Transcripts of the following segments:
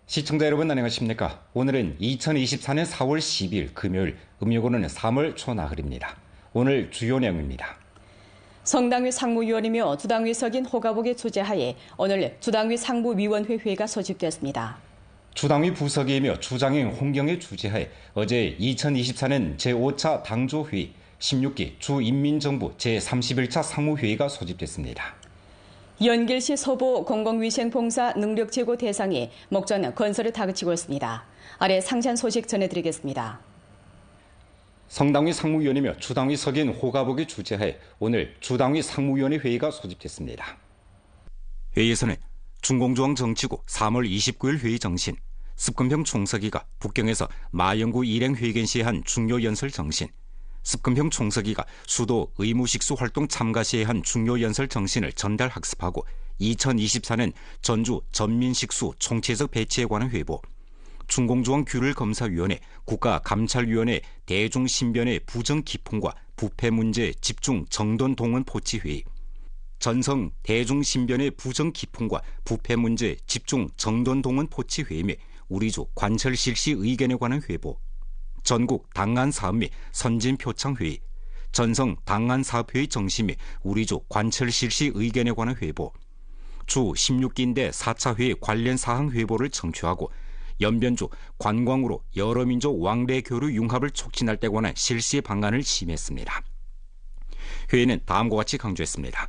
시청자 여러분 안녕하십니까? 오늘은 2024년 4월 10일 금요일, 음력으로는 3월 초나흘입니다. 오늘 주요 내용입니다. 성당위 상무위원이며 주당위 석인 호가복의 주재하에 오늘 주당위 상무위원회 회의가 소집됐습니다. 주당위 부석이며 주장인 홍경의 주재하에 어제 2024년 제5차 당조회의 16기 주인민정부 제31차 상무회의가 소집됐습니다. 연길시 서부 공공위생봉사 능력제고 대상이 목전 건설을 다그치고 있습니다. 아래 상세한 소식 전해드리겠습니다. 성당위 상무위원이며 주당위 석인 호가복의 주재하에 오늘 주당위 상무위원회 회의가 소집됐습니다. 회의에서는 중공조항정치구 3월 29일 회의 정신, 습근평 총서기가 북경에서 마영구 일행회견 시에 한 중요 연설 정신, 습근평 총서기가 수도 의무식수 활동 참가 시에 한 중요 연설 정신을 전달 학습하고 2024년 전주 전민식수 총체적 배치에 관한 회보, 중공조항규율검사위원회 국가감찰위원회 대중신변의 부정기풍과 부패 문제 집중 정돈 동원 포치회의, 전성 대중신변의 부정기풍과 부패 문제 집중 정돈 동원 포치회의 및 우리주 관철 실시 의견에 관한 회보, 전국 당안사업 및 선진표창회의, 전성 당안사업회의 정시 및 우리주 관철 실시 의견에 관한 회보, 주 16기인대 4차 회의 관련 사항 회보를 청취하고 연변주 관광으로 여러 민족 왕래 교류 융합을 촉진할 때 관한 실시 방안을 심의했습니다. 회의는 다음과 같이 강조했습니다.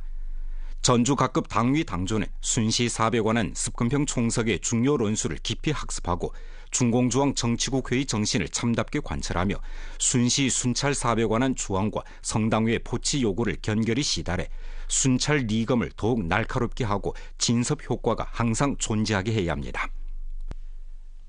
전주 각급 당위 당조는 순시 사업에 관한 습근평 총석의 중요論수를 깊이 학습하고 중공조항 정치국 회의 정신을 참답게 관철하며 순시 순찰 사업에 관한 조항과 성당위의 포치 요구를 견결히 시달해 순찰 리검을 더욱 날카롭게 하고 진섭 효과가 항상 존재하게 해야 합니다.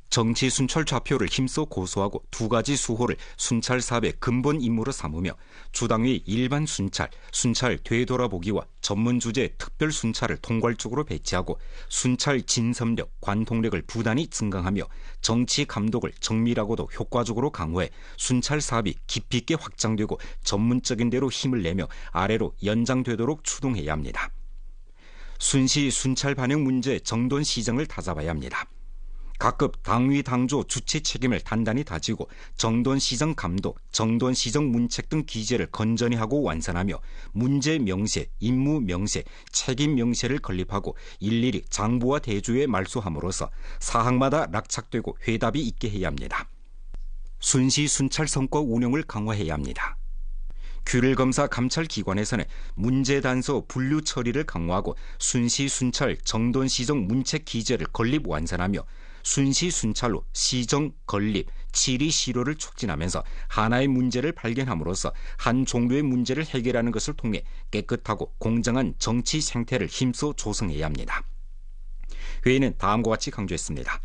정치 순찰 좌표를 힘써 고수하고 두 가지 수호를 순찰 사업의 근본 임무로 삼으며 주당위 일반 순찰, 순찰 되돌아보기와 전문 주제 특별 순찰을 통괄적으로 배치하고 순찰 진섭력, 관통력을 부단히 증강하며 정치 감독을 정밀하고도 효과적으로 강화해 순찰 사업이 깊이 있게 확장되고 전문적인 데로 힘을 내며 아래로 연장되도록 추동해야 합니다. 순시 순찰 반영 문제 정돈 시정을 다잡아야 합니다. 각급 당위 당조 주체 책임을 단단히 다지고 정돈 시정 감독, 정돈 시정 문책 등 기재를 건전히 하고 완산하며 문제 명세, 임무 명세, 책임 명세를 건립하고 일일이 장부와 대주에 말소함으로써 사항마다 락착되고 회답이 있게 해야 합니다. 순시 순찰 성과 운영을 강화해야 합니다. 규율검사 감찰기관에서는 문제 단서 분류 처리를 강화하고 순시 순찰 정돈 시정 문책 기재를 건립 완산하며 순시 순찰로 시정, 건립, 치리, 실효를 촉진하면서 하나의 문제를 발견함으로써 한 종류의 문제를 해결하는 것을 통해 깨끗하고 공정한 정치 생태를 힘써 조성해야 합니다. 회의는 다음과 같이 강조했습니다.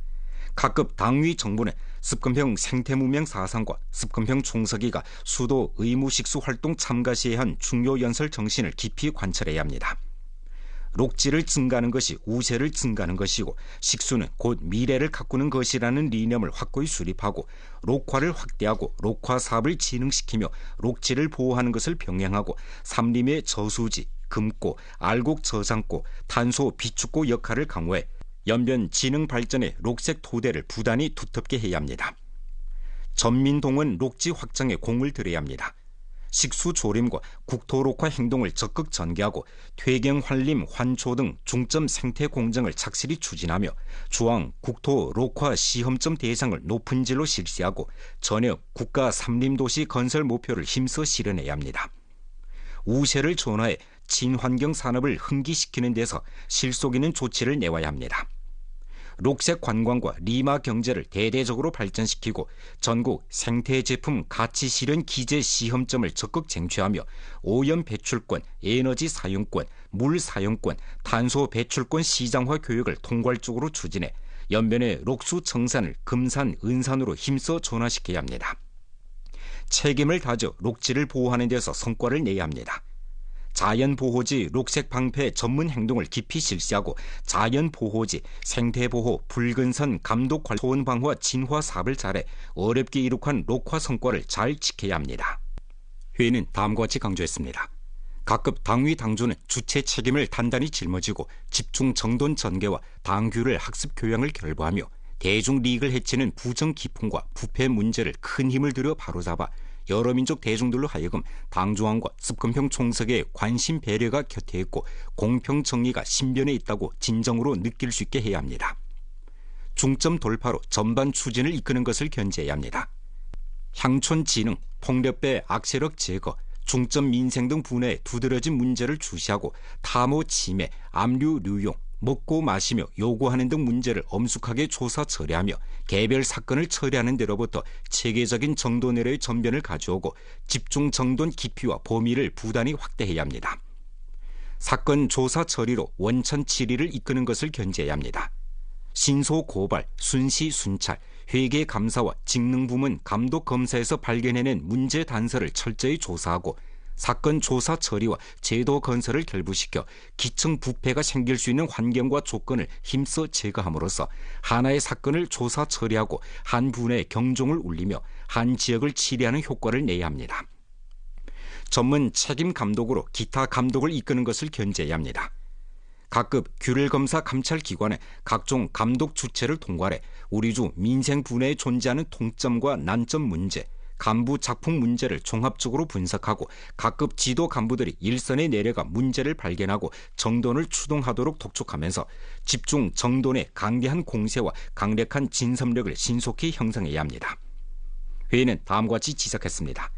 각급 당위 정부는 습근평 생태문명 사상과 습근평 총서기가 수도 의무식수 활동 참가 시에 한 중요 연설 정신을 깊이 관철해야 합니다. 록지를 증가하는 것이 우세를 증가하는 것이고 식수는 곧 미래를 가꾸는 것이라는 리념을 확고히 수립하고 록화를 확대하고 록화 사업을 진흥시키며 록지를 보호하는 것을 병행하고 삼림의 저수지, 금고, 알곡 저장고, 탄소 비축고 역할을 강화해 연변 진흥 발전에 록색 토대를 부단히 두텁게 해야 합니다. 전민동원 록지 확장에 공을 들여야 합니다. 식수 조림과 국토 록화 행동을 적극 전개하고 퇴경 환림 환초 등 중점 생태 공정을 착실히 추진하며 주황 국토 록화 시험점 대상을 높은 질로 실시하고 전역 국가 삼림도시 건설 목표를 힘써 실현해야 합니다. 우세를 전화해 친환경 산업을 흥기시키는 데서 실속 있는 조치를 내와야 합니다. 록색 관광과 리마 경제를 대대적으로 발전시키고 전국 생태 제품 가치 실현 기재 시험점을 적극 쟁취하며 오염 배출권, 에너지 사용권, 물 사용권, 탄소 배출권 시장화 교육을 통괄적으로 추진해 연변의 록수 청산을 금산, 은산으로 힘써 전환시켜야 합니다. 책임을 다져 록지를 보호하는 데서 성과를 내야 합니다. 자연보호지 록색 방패 전문 행동을 깊이 실시하고 자연보호지 생태보호 붉은선 감독 소원 방화 진화 사업을 잘해 어렵게 이룩한 록화 성과를 잘 지켜야 합니다. 회의는 다음과 같이 강조했습니다. 각급 당위 당조는 주체 책임을 단단히 짊어지고 집중 정돈 전개와 당규를 학습 교양을 결부하며 대중 리익을 해치는 부정 기풍과 부패 문제를 큰 힘을 들여 바로잡아 여러 민족 대중들로 하여금 당중앙과 습권평 총석의 관심 배려가 곁에 있고 공평 정의가 신변에 있다고 진정으로 느낄 수 있게 해야 합니다. 중점 돌파로 전반 추진을 이끄는 것을 견제해야 합니다. 향촌 진흥, 폭력배 악세력 제거, 중점 민생 등 분야에 두드러진 문제를 주시하고 탐호 침해, 압류 lưu用, 먹고 마시며 요구하는 등 문제를 엄숙하게 조사 처리하며 개별 사건을 처리하는 데로부터 체계적인 정도 내로의 전변을 가져오고 집중 정돈 깊이와 범위를 부단히 확대해야 합니다. 사건 조사 처리로 원천 질의를 이끄는 것을 견제해야 합니다. 신소 고발, 순시 순찰, 회계 감사와 직능부문 감독 검사에서 발견해낸 문제 단서를 철저히 조사하고 사건 조사 처리와 제도 건설을 결부시켜 기층 부패가 생길 수 있는 환경과 조건을 힘써 제거함으로써 하나의 사건을 조사 처리하고 한 분야의 경종을 울리며 한 지역을 치리하는 효과를 내야 합니다. 전문 책임 감독으로 기타 감독을 이끄는 것을 견제해야 합니다. 각급 규율검사 감찰기관의 각종 감독 주체를 통괄해 우리주 민생 분야에 존재하는 통점과 난점 문제, 간부 작품 문제를 종합적으로 분석하고 각급 지도 간부들이 일선에 내려가 문제를 발견하고 정돈을 추동하도록 독촉하면서 집중 정돈의 강대한 공세와 강력한 진섭력을 신속히 형성해야 합니다. 회의는 다음과 같이 지적했습니다.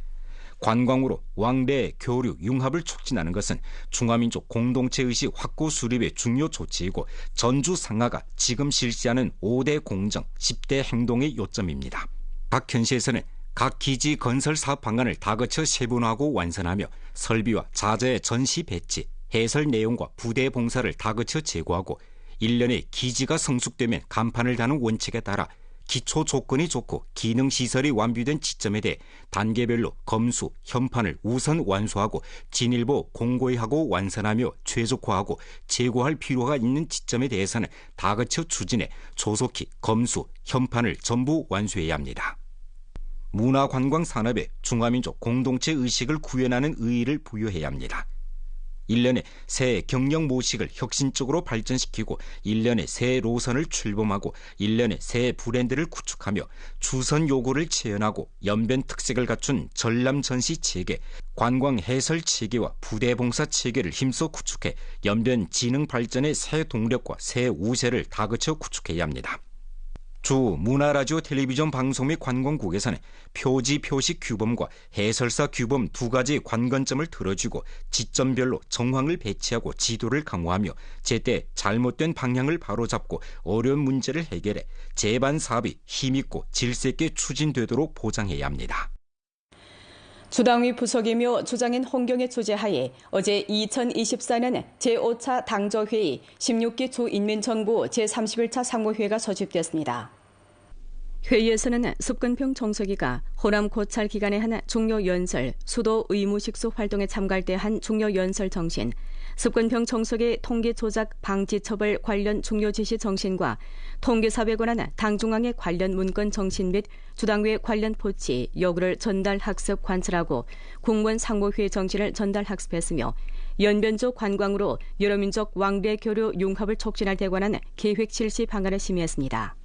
관광으로 왕래 교류 융합을 촉진하는 것은 중화민족 공동체의식 확고 수립의 중요 조치이고 전주 상하가 지금 실시하는 5대 공정, 10대 행동의 요점입니다. 각 현시에서는 각 기지 건설 사업 방안을 다거쳐 세분화하고 완선하며 설비와 자재의 전시 배치, 해설 내용과 부대 봉사를 다거쳐 제고하고 1년에 기지가 성숙되면 간판을 다는 원칙에 따라 기초 조건이 좋고 기능시설이 완비된 지점에 대해 단계별로 검수, 현판을 우선 완수하고 진일보 공고히 하고 완선하며 최적화하고 제고할 필요가 있는 지점에 대해서는 다거쳐 추진해 조속히 검수, 현판을 전부 완수해야 합니다. 문화관광 산업에 중화민족 공동체 의식을 구현하는 의의를 부여해야 합니다. 1년에 새 경영 모식을 혁신적으로 발전시키고 1년에 새 노선을 출범하고 1년에 새 브랜드를 구축하며 주선 요구를 재현하고 연변 특색을 갖춘 전람 전시 체계, 관광 해설 체계와 부대 봉사 체계를 힘써 구축해 연변 지능 발전의 새 동력과 새 우세를 다그쳐 구축해야 합니다. 주 문화라디오 텔레비전 방송 및 관광국에서는 표지 표식 규범과 해설사 규범 두 가지 관건점을 들어주고 지점별로 정황을 배치하고 지도를 강화하며 제때 잘못된 방향을 바로잡고 어려운 문제를 해결해 제반 사업이 힘있고 질서 있게 추진되도록 보장해야 합니다. 주당위 부속이며 주장인 홍경의 주재하에 어제 2024년 제5차 당조회의 16기 주인민정부 제31차 상무회의가 소집됐습니다. 회의에서는 습권평 총서기가 호남 고찰 기간에 한 중요연설, 수도 의무식수 활동에 참가할 때 한 중요연설 정신, 습권평 총서기 통계 조작 방지 처벌 관련 중요 지시 정신과 통계사업에 관한 당중앙의 관련 문건 정신 및 주당회 관련 포치, 요구를 전달 학습 관찰하고 공무원 상무회의 정신을 전달 학습했으며 연변적 관광으로 여러민족 왕래 교류 융합을 촉진할 데 관한 계획 실시 방안을 심의했습니다.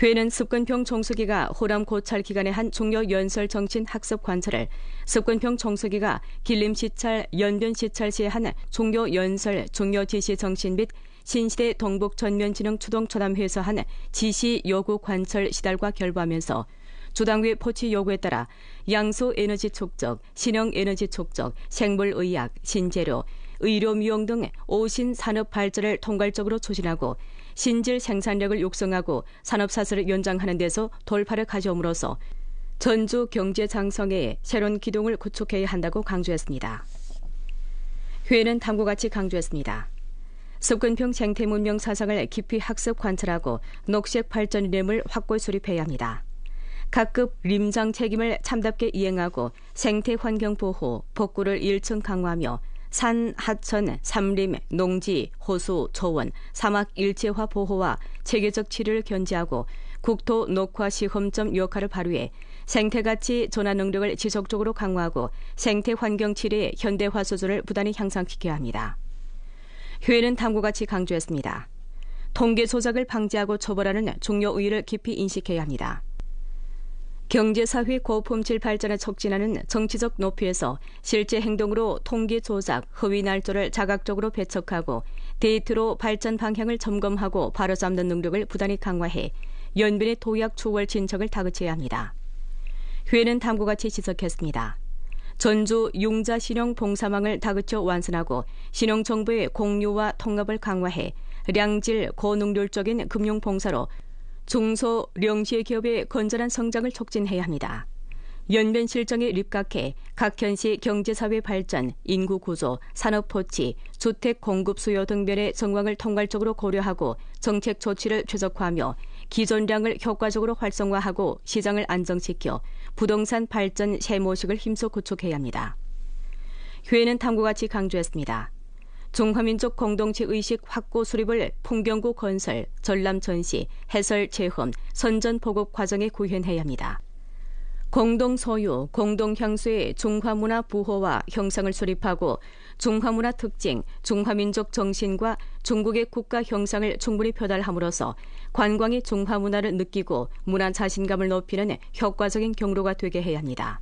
회의는 습권평 총서기가 호남 고찰 기간에 한 중요 연설 정신 학습 관찰을 습권평 총서기가 길림 시찰, 연변 시찰 시에 한 중요 연설, 중요 지시 정신 및 신시대 동북 전면 진흥 추동 초담회에서 한 지시 요구 관철 시달과 결부하면서 주당회 포치 요구에 따라 양소 에너지 촉적, 신형 에너지 촉적, 생물의학, 신재료, 의료 미용 등 오신 산업 발전을 통괄적으로 추진하고 신질 생산력을 육성하고 산업사슬을 연장하는 데서 돌파를 가져옴으로써 전주 경제 장성에 새로운 기둥을 구축해야 한다고 강조했습니다. 회의는 다음과 같이 강조했습니다. 습권평 생태 문명 사상을 깊이 학습 관찰하고 녹색 발전 이념을 확고히 수립해야 합니다. 각급 림장 책임을 참답게 이행하고 생태 환경 보호, 복구를 일층 강화하며 산, 하천, 삼림, 농지, 호수, 초원, 사막 일체화 보호와 체계적 치료를 견지하고 국토 녹화 시험점 역할을 발휘해 생태가치 전환 능력을 지속적으로 강화하고 생태 환경 치료의 현대화 수준을 부단히 향상시켜야 합니다. 회의는 다음과 같이 강조했습니다. 통계 조작을 방지하고 처벌하는 중요 의의를 깊이 인식해야 합니다. 경제사회 고품질 발전을 촉진하는 정치적 높이에서 실제 행동으로 통계 조작, 허위 날조를 자각적으로 배척하고 데이터로 발전 방향을 점검하고 바로잡는 능력을 부단히 강화해 연변의 도약 초월 진척을 다그쳐야 합니다. 회는 다음과 같이 지적했습니다. 전주 융자 신용 봉사망을 다그쳐 완선하고 신용 정보의 공유와 통합을 강화해 량질 고능률적인 금융 봉사로 중소 영시의 기업의 건전한 성장을 촉진해야 합니다. 연변 실정에 입각해 각 현시 경제사회 발전, 인구 구조, 산업 포치, 주택 공급 수요 등변의 정황을 통괄적으로 고려하고 정책 조치를 최적화하며 기존량을 효과적으로 활성화하고 시장을 안정시켜 부동산 발전 쇠모식을 힘써 구축해야 합니다. 회의는 다음과 같이 강조했습니다. 중화민족 공동체 의식 확고 수립을 풍경구 건설, 전람 전시, 해설 재험, 선전 보급 과정에 구현해야 합니다. 공동 소유, 공동 향수의 중화문화 부호와 형상을 수립하고 중화문화 특징, 중화민족 정신과 중국의 국가 형상을 충분히 표달함으로써 관광이 중화문화를 느끼고 문화 자신감을 높이는 효과적인 경로가 되게 해야 합니다.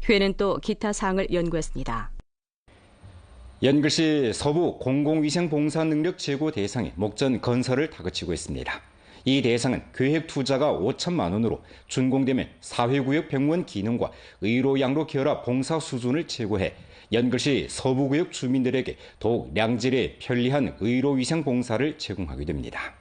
회의는 또 기타 사항을 연구했습니다. 연글시 서부 공공위생봉사능력 제고 대상이 목전 건설을 다그치고 있습니다. 이 대상은 계획 투자가 5천만 원으로 준공되면 사회구역 병원 기능과 의로 양로 결합 봉사 수준을 제고해 연글시 서부구역 주민들에게 더욱 량질의 편리한 의료위생 봉사를 제공하게 됩니다.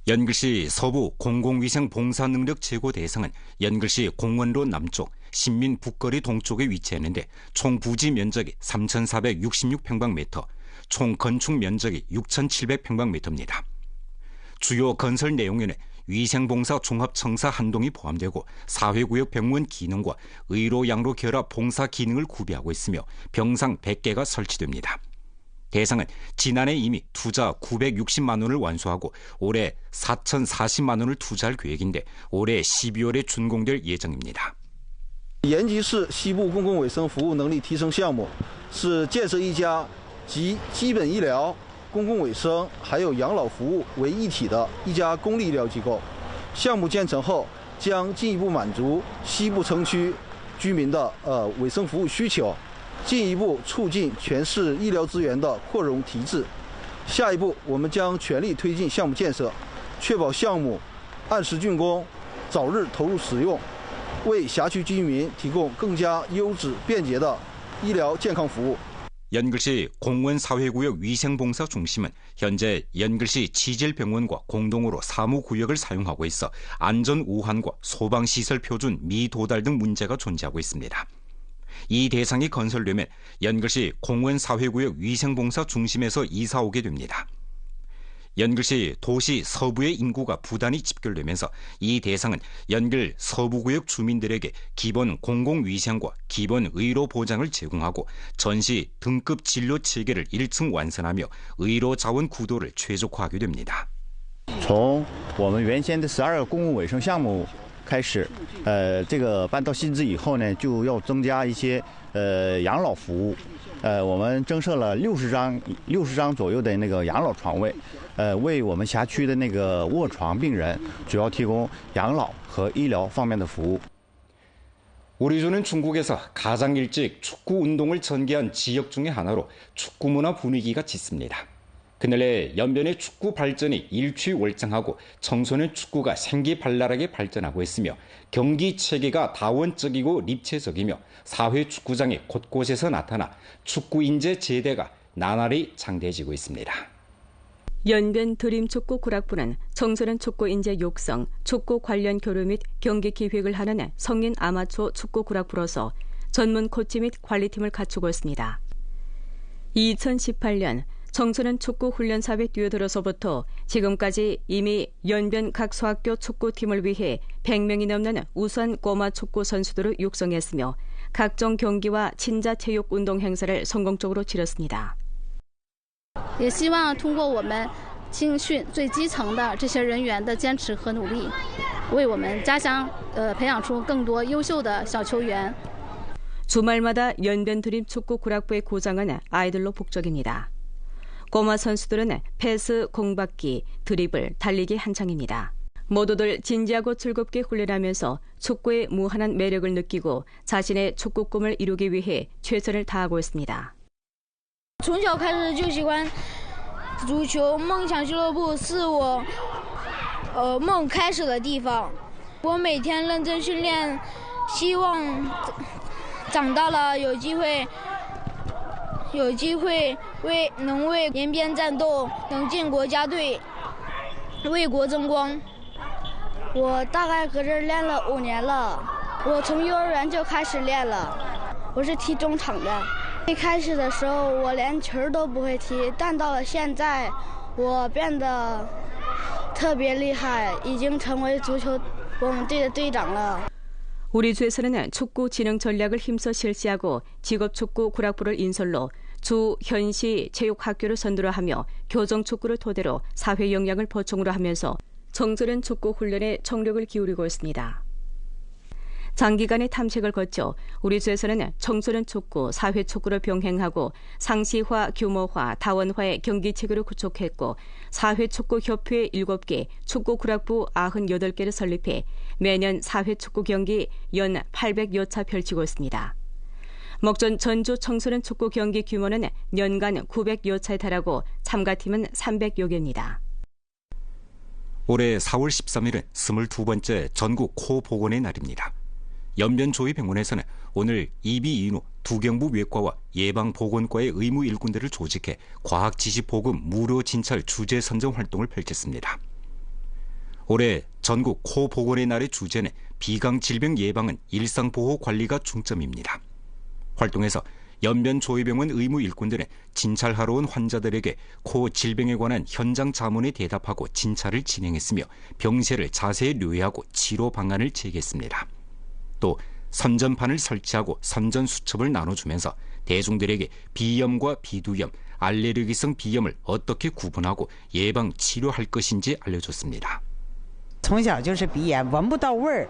연글시 서부 공공위생봉사능력 제고 대상은 연글시 공원로 남쪽, 신민 북거리 동쪽에 위치했는데 총 부지 면적이 3,466평방미터, 총 건축 면적이 6,700평방미터입니다. 주요 건설 내용에는 위생봉사 종합청사 한 동이 포함되고 사회구역 병원 기능과 의로 양로 결합 봉사 기능을 구비하고 있으며 병상 100개가 설치됩니다. 대상은 지난해 이미 투자 960만 원을 완수하고 올해 4,040만 원을 투자할 계획인데 올해 12월에 준공될 예정입니다. 延吉市西部公共卫生服务能力提升项目是建设一家集基本医疗、公共卫生还有养老服务为一体的一家公立医疗机构。项目建成后，将进一步满足西部城区居民的卫生服务需求，进一步促进全市医疗资源的扩容提质。下一步，我们将全力推进项目建设，确保项目按时竣工，早日投入使用，为辖区居民提供更加优质便捷的医疗健康服务。 연글시 공원사회구역 위생봉사 중심은 현재 연글시 치질병원과 공동으로 사무구역을 사용하고 있어 안전 우환과 소방시설 표준 미도달 등 문제가 존재하고 있습니다. 이 대상이 건설되면 연글시 공원사회구역 위생봉사 중심에서 이사 오게 됩니다. 연글시 도시 서부의 인구가 부단히 집결되면서 이 대상은 연글 서부구역 주민들에게 기본 공공위생과 기본 의료 보장을 제공하고 전시 등급 진료 체계를 1층 완성하며 의료 자원 구도를 최적화하게 됩니다. 从我们原先的12个公共卫生项目开始，这个搬到新址以后呢，就要增加一些养老服务。我们增设了60张左右的那个养老床位，为我们辖区的那个卧床病人主要提供养老和医疗方面的服务。 우리 주는 중국에서 가장 일찍 축구 운동을 전개한 지역 중의 하나로 축구 문화 분위기가 짙습니다. 그날의 연변의 축구 발전이 일취월장하고 청소년 축구가 생기발랄하게 발전하고 있으며 경기 체계가 다원적이고立체적이며 사회 축구장이 곳곳에서 나타나 축구 인재 제대가 나날이 장대해지고 있습니다. 연변 드림축구 구락부는 청소년 축구 인재 육성, 축구 관련 교류 및 경기 기획을 하는 성인 아마추어 축구 구락부로서 전문 코치 및 관리팀을 갖추고 있습니다. 2018년 청소년 축구 훈련사에 뛰어들어서부터 지금까지 이미 연변 각 소학교 축구팀을 위해 100명이 넘는 우수한 꼬마 축구 선수들을 육성했으며 각종 경기와 친자 체육 운동 행사를 성공적으로 치렀습니다. 也希望通过我们青训最基层的这些人员的坚持和努力，为我们家乡培养出更多优秀的小球员。 주말마다 연변 드림 축구 구락부의 고장은 아이들로 북적입니다. 꼬마 선수들은 패스, 공받기, 드리블, 달리기 한창입니다. 모두들 진지하고 즐겁게 훈련하면서 축구의 무한한 매력을 느끼고 자신의 축구 꿈을 이루기 위해 최선을 다하고 있습니다. 从小开始就喜欢足球，梦想俱乐部是我梦开始的地方。我每天认真训练，希望长大了有机会能为延边战斗，能进国家队，为国争光。我大概搁这儿练了5年了，我从幼儿园就开始练了，我是踢中场的。一开始的时候我连球都不会踢，但到了现在我变得特别厉害，已经成为足球我们队的队长了。 우리 주에서는 축구 진흥 전략을 힘써 실시하고 직업축구 구락부를 인솔로 주, 현시, 체육학교를 선두로 하며 교정축구를 토대로 사회 역량을 보충으로 하면서 청소년 축구 훈련에 총력을 기울이고 있습니다. 장기간의 탐색을 거쳐 우리 주에서는 청소년 축구, 사회 축구를 병행하고 상시화, 규모화, 다원화의 경기체계를 구축했고 사회 축구 협회 7개, 축구 구락부 98개를 설립해 매년 사회 축구 경기 연 800여 차 펼치고 있습니다. 목전 전주 청소년 축구 경기 규모는 연간 900여 차에 달하고 참가팀은 300여 개입니다. 올해 4월 13일은 22번째 전국 코 보건의 날입니다. 연변조의병원에서는 오늘 이비 인후 두경부 외과와 예방보건과의 의무 일꾼들을 조직해 과학지식보급 무료 진찰 주제 선정 활동을 펼쳤습니다. 올해 전국 코 보건의 날의 주제는 비강질병 예방은 일상보호 관리가 중점입니다. 활동에서 연변조의병원 의무 일꾼들은 진찰하러 온 환자들에게 코 질병에 관한 현장 자문에 대답하고 진찰을 진행했으며 병세를 자세히 료해하고 치료 방안을 제기했습니다. 또 선전판을 설치하고 선전 수첩을 나눠주면서 대중들에게 비염과 비두염, 알레르기성 비염을 어떻게 구분하고 예방 치료할 것인지 알려줬습니다. 从小就是鼻炎，闻不到味儿，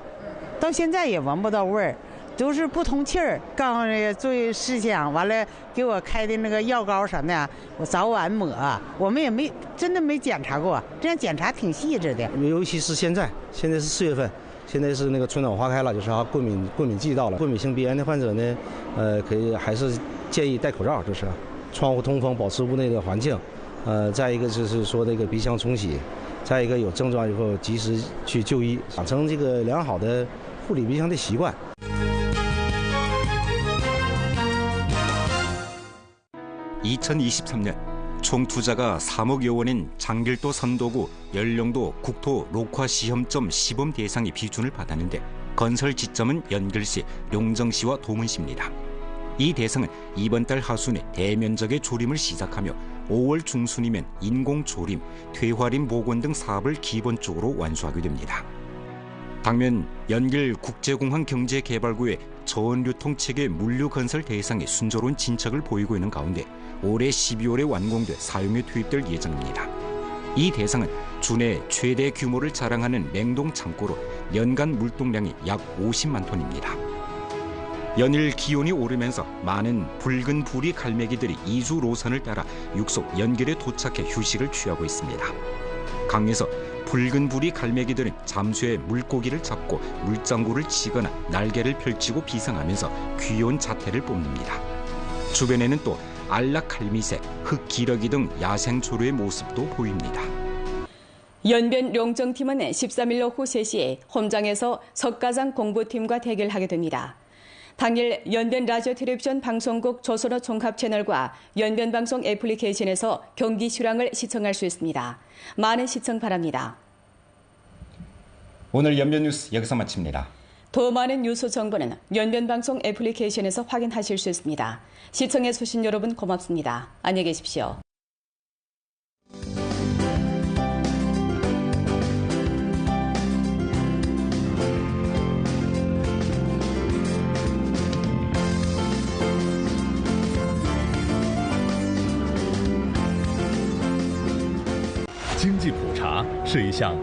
到现在也闻不到味儿，都是不通气儿。告诉那个注意事项，完了给我开的那个药膏什么的，我早晚抹。我们也真的没检查过，这样检查挺细致的。尤其是现在是4月份。 现在是那个春暖花开了，就是过敏季到了。过敏性鼻炎的患者呢，可以还是建议戴口罩，就是窗户通风，保持屋内的环境。再一个就是说那个鼻腔冲洗，再一个有症状以后及时去就医，养成这个良好的护理鼻腔的习惯。 2023년 총 투자가 3억여 원인 장길도 선도구 연령도 국토 녹화 시험점 시범 대상의 비준을 받았는데 건설 지점은 연길시, 용정시와 도문시입니다. 이 대상은 이번 달 하순에 대면적의 조림을 시작하며 5월 중순이면 인공조림, 퇴화림 복원 등 사업을 기본적으로 완수하게 됩니다. 당면 연길 국제공항 경제개발구의 저온유통체계 물류건설 대상의 순조로운 진척을 보이고 있는 가운데 올해 12월에 완공돼 사용에 투입될 예정입니다. 이 대상은 주내 최대 규모를 자랑하는 냉동 창고로 연간 물동량이 약 50만 톤입니다. 연일 기온이 오르면서 많은 붉은 부리 갈매기들이 이주 로선을 따라 육속 연길에 도착해 휴식을 취하고 있습니다. 강에서 붉은 부리 갈매기들은 잠수해 물고기를 잡고 물장구를 치거나 날개를 펼치고 비상하면서 귀여운 자태를 뽐냅니다. 주변에는 또 알락갈미새, 흑기러기 등 야생초류의 모습도 보입니다. 연변 용정팀은 13일 오후 3시에 홈장에서 석가장 공부팀과 대결하게 됩니다. 당일 연변 라디오 텔레비전 방송국 조선어 종합 채널과 연변 방송 애플리케이션에서 경기 실황을 시청할 수 있습니다. 많은 시청 바랍니다. 오늘 연변 뉴스 여기서 마칩니다. 더 많은 뉴스 정보는 연변 방송 애플리케이션에서 확인하실 수 있습니다. 시청해 주신 여러분 고맙습니다. 안녕히 계십시오.经济普查是一项